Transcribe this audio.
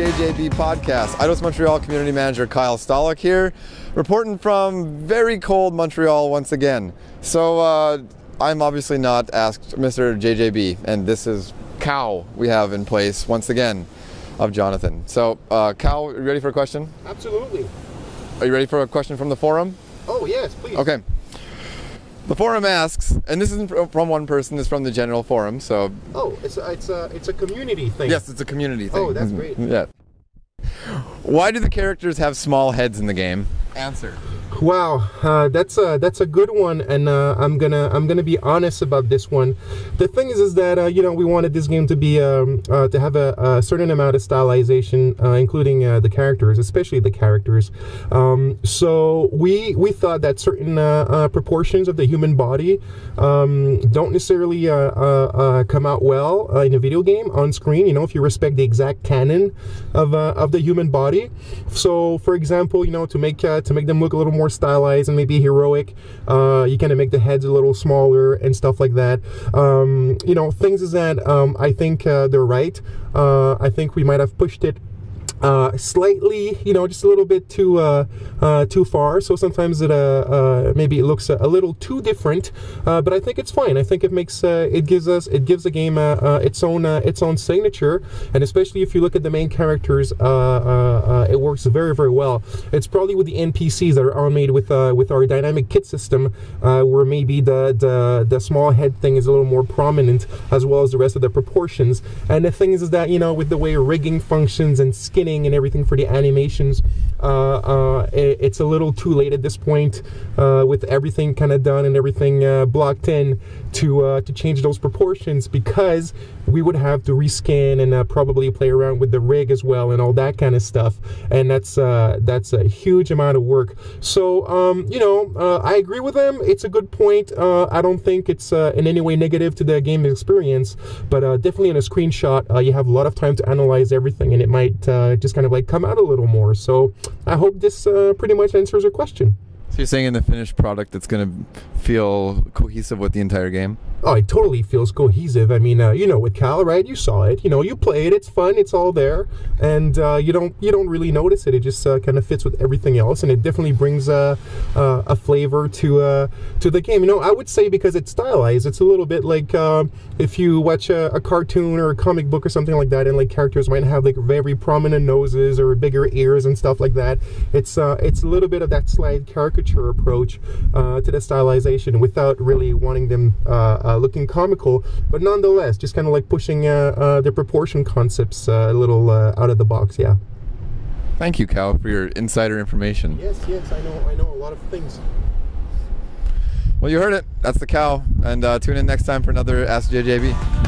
JJB podcast. Eidos-Montreal community manager Kyle Stolick here, reporting from very cold Montreal once again. So I'm obviously not asked Mr. JJB, and this is Cow we have in place once again of Jonathan. So Cow, are you ready for a question? Absolutely. Are you ready for a question from the forum? Oh yes, please. Okay. The forum asks, and this isn't from one person, it's from the general forum, so... Oh, it's a community thing. Yes, it's a community thing. Oh, that's great. Yeah. Why do the characters have small heads in the game? Answer. Wow, that's a good one, and I'm gonna be honest about this one. The thing is that you know, we wanted this game to be to have a certain amount of stylization, including the characters, especially the characters. So we thought that certain proportions of the human body don't necessarily come out well in a video game on screen. You know, if you respect the exact canon of the human body. So, for example, you know, to make them look a little more stylized and maybe heroic, you kind of make the heads a little smaller and stuff like that. You know, things is that I think they're right. I think we might have pushed it slightly, you know, just a little bit too far. So sometimes it maybe it looks a little too different, but I think it's fine. I think it makes it gives the game its own signature, and especially if you look at the main characters, it works very, very well. It's probably with the NPCs that are made with our dynamic kit system, where maybe the small head thing is a little more prominent, as well as the rest of the proportions. And the thing is that, you know, with the way rigging functions and skinning and everything for the animations, it's a little too late at this point, with everything kind of done and everything blocked in to change those proportions, because we would have to reskin and probably play around with the rig as well and all that kind of stuff, and that's a huge amount of work. So you know, I agree with them. It's a good point. I don't think it's in any way negative to the game experience, but definitely in a screenshot you have a lot of time to analyze everything, and it might just kind of like come out a little more. So I hope this pretty much answers your question. So you're saying in the finished product it's going to feel cohesive with the entire game? Oh, it totally feels cohesive. I mean, you know, with Cal, right? You saw it. You know, you play it. It's fun. It's all there, and you don't really notice it. It just kind of fits with everything else, and it definitely brings a flavor to the game. You know, I would say because it's stylized, it's a little bit like if you watch a cartoon or a comic book or something like that, and like characters might have like very prominent noses or bigger ears and stuff like that. It's a little bit of that slight caricature approach to the stylization, without really wanting them looking comical, but nonetheless just kind of like pushing the proportion concepts a little out of the box. Yeah. Thank you, Cal, for your insider information. Yes, I know a lot of things. Well, you heard it. That's the Cow, and tune in next time for another Ask JJB.